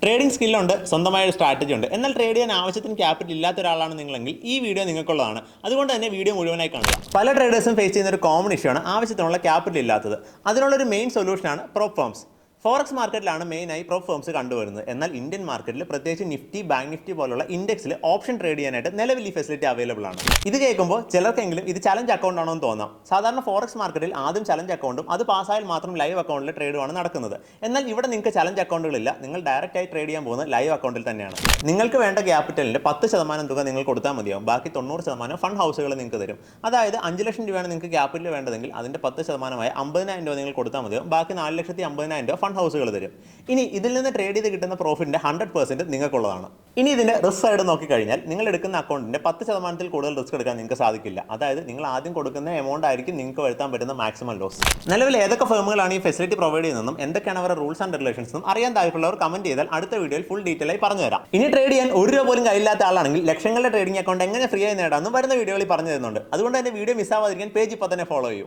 Trading സ്കില്ലുണ്ട്, സ്വന്തമായ ഒരു strategy ഉണ്ട്. എന്നാൽ ട്രേഡ് ചെയ്യാൻ ആവശ്യത്തിന് ക്യാപിറ്റൽ ഇല്ലാത്ത ഒരാളാണ് നിങ്ങളെങ്കിൽ ഈ വീഡിയോ നിങ്ങൾക്കുള്ളതാണ്. അതുകൊണ്ട് തന്നെ വീഡിയോ മുഴുവനായി കാണുക. പല ട്രേഡേഴ്സും ഫേസ് ചെയ്യുന്ന ഒരു കോമൺ ഇഷ്യൂ ആണ് ആവശ്യത്തിനുള്ള ക്യാപിറ്റൽ ഇല്ലാത്തത്. അതിനുള്ളൊരു മെയിൻ സൊല്യൂഷനാണ് പ്രൊപ്പ് ഫേംസ്. ഫോറക്സ് മാർക്കറ്റിലാണ് മെയിനായി പ്രൊപ്പ് ഫേംസ് കണ്ടുവരുന്നത്. എന്നാൽ ഇന്ത്യൻ മാർക്കറ്റിൽ പ്രത്യേകിച്ച് നിഫ്റ്റി, ബാങ്ക് നിഫ്റ്റി പോലുള്ള ഇൻഡെക്സിൽ ഓപ്ഷൻ ട്രേഡ് ചെയ്യാനായിട്ട് നിലവിൽ ഈ ഫെസിലിറ്റി അവൈലബിൾ ആണ്. ഇത് കേൾക്കുമ്പോൾ ചിലർക്കെങ്കിലും ഇത് ചലഞ്ച് അക്കൗണ്ട് ആണോ എന്ന് തോന്നാം. സാധാരണ ഫോറക്സ് മാർക്കറ്റിൽ ആദ്യം ചലഞ്ച് അക്കൗണ്ടും അത് പാസ്സായാൽ മാത്രം ലൈവ് അക്കൗണ്ടിൽ ട്രേഡുമാണ് നടക്കുന്നത്. എന്നാൽ ഇവിടെ നിങ്ങൾക്ക് ചലഞ്ച് അക്കൗണ്ടുകളില്ല. നിങ്ങൾ ഡയറക്റ്റ് ആയി ട്രേഡ് ചെയ്യാൻ പോകുന്നത് ലൈവ് അക്കൗണ്ടിൽ തന്നെയാണ്. നിങ്ങൾക്ക് വേണ്ട ക്യാപിറ്റലിന്റെ 10% തുക നിങ്ങൾ കൊടുത്താൽ മതിയാവും. ബാക്കി 90% ഫണ്ട് ഹൗസുകൾ നിങ്ങൾക്ക് തരും. അതായത് 5 ലക്ഷം രൂപയാണ് നിങ്ങൾക്ക് ക്യാപിറ്റൽ വേണ്ടതെങ്കിൽ അതിന്റെ 10%-മായ 50,000 രൂപ നിങ്ങൾ കൊടുത്താൽ മതിയാവും. ബാക്കി 4,50,000 രൂപ ഫണ്ട് ഹൗസുകൾ തരും. ഇനി ഇതിൽ നിന്ന് ട്രേഡ് ചെയ്ത് കിട്ടുന്ന പ്രോഫിറ്റിന്റെ 100% നിങ്ങൾക്കുള്ളതാണ്. ഇനി ഇതിന്റെ റിസ്ക് സൈഡ് നോക്കിക്കഴിഞ്ഞാൽ നിങ്ങൾ എടുക്കുന്ന അക്കൗണ്ടിന്റെ 10%-ൽ കൂടുതൽ റിസ്ക് എടുക്കാൻ നിങ്ങൾക്ക് സാധിക്കില്ല. അതായത് നിങ്ങൾ ആദ്യം കൊടുക്കുന്ന എമൗണ്ട് ആയിരിക്കും നിങ്ങൾക്ക് വരുത്താൻ പറ്റുന്ന മാക്സിമം ലോസ്. നിലവിൽ ഏതൊക്കെ ഫേമുകളാണ് ഈ ഫെസിലിറ്റി പ്രൊവൈഡ് ചെയ്യുന്നതെന്നും എന്തൊക്കെയാണ് അവരുടെ റൂൾസ് ആൻഡ് റെഗുലേഷൻസും അറിയാൻ താല്പര്യമുള്ളവർ കമന്റ് ചെയ്താൽ അടുത്ത വീഡിയോയിൽ ഫുൾ ഡീറ്റെയിൽ ആയി പറഞ്ഞു തരാം. ഇനി ട്രേഡ് ചെയ്യാൻ 1 രൂപ പോലും കയ്യില്ലാത്ത ആളാണെങ്കിൽ ലക്ഷങ്ങളുടെ ട്രേഡിംഗ് അക്കൗണ്ട് എങ്ങനെ ഫ്രീ ആയി നേടാമെന്ന് വരുന്ന വീഡിയോയിൽ പറഞ്ഞു തരുന്നുണ്ട്. അതുകൊണ്ട് തന്നെ വീഡിയോ മിസ്സാവാതിരിക്കാൻ പേജ് ഇപ്പോൾ തന്നെ ഫോളോ ചെയ്യൂ.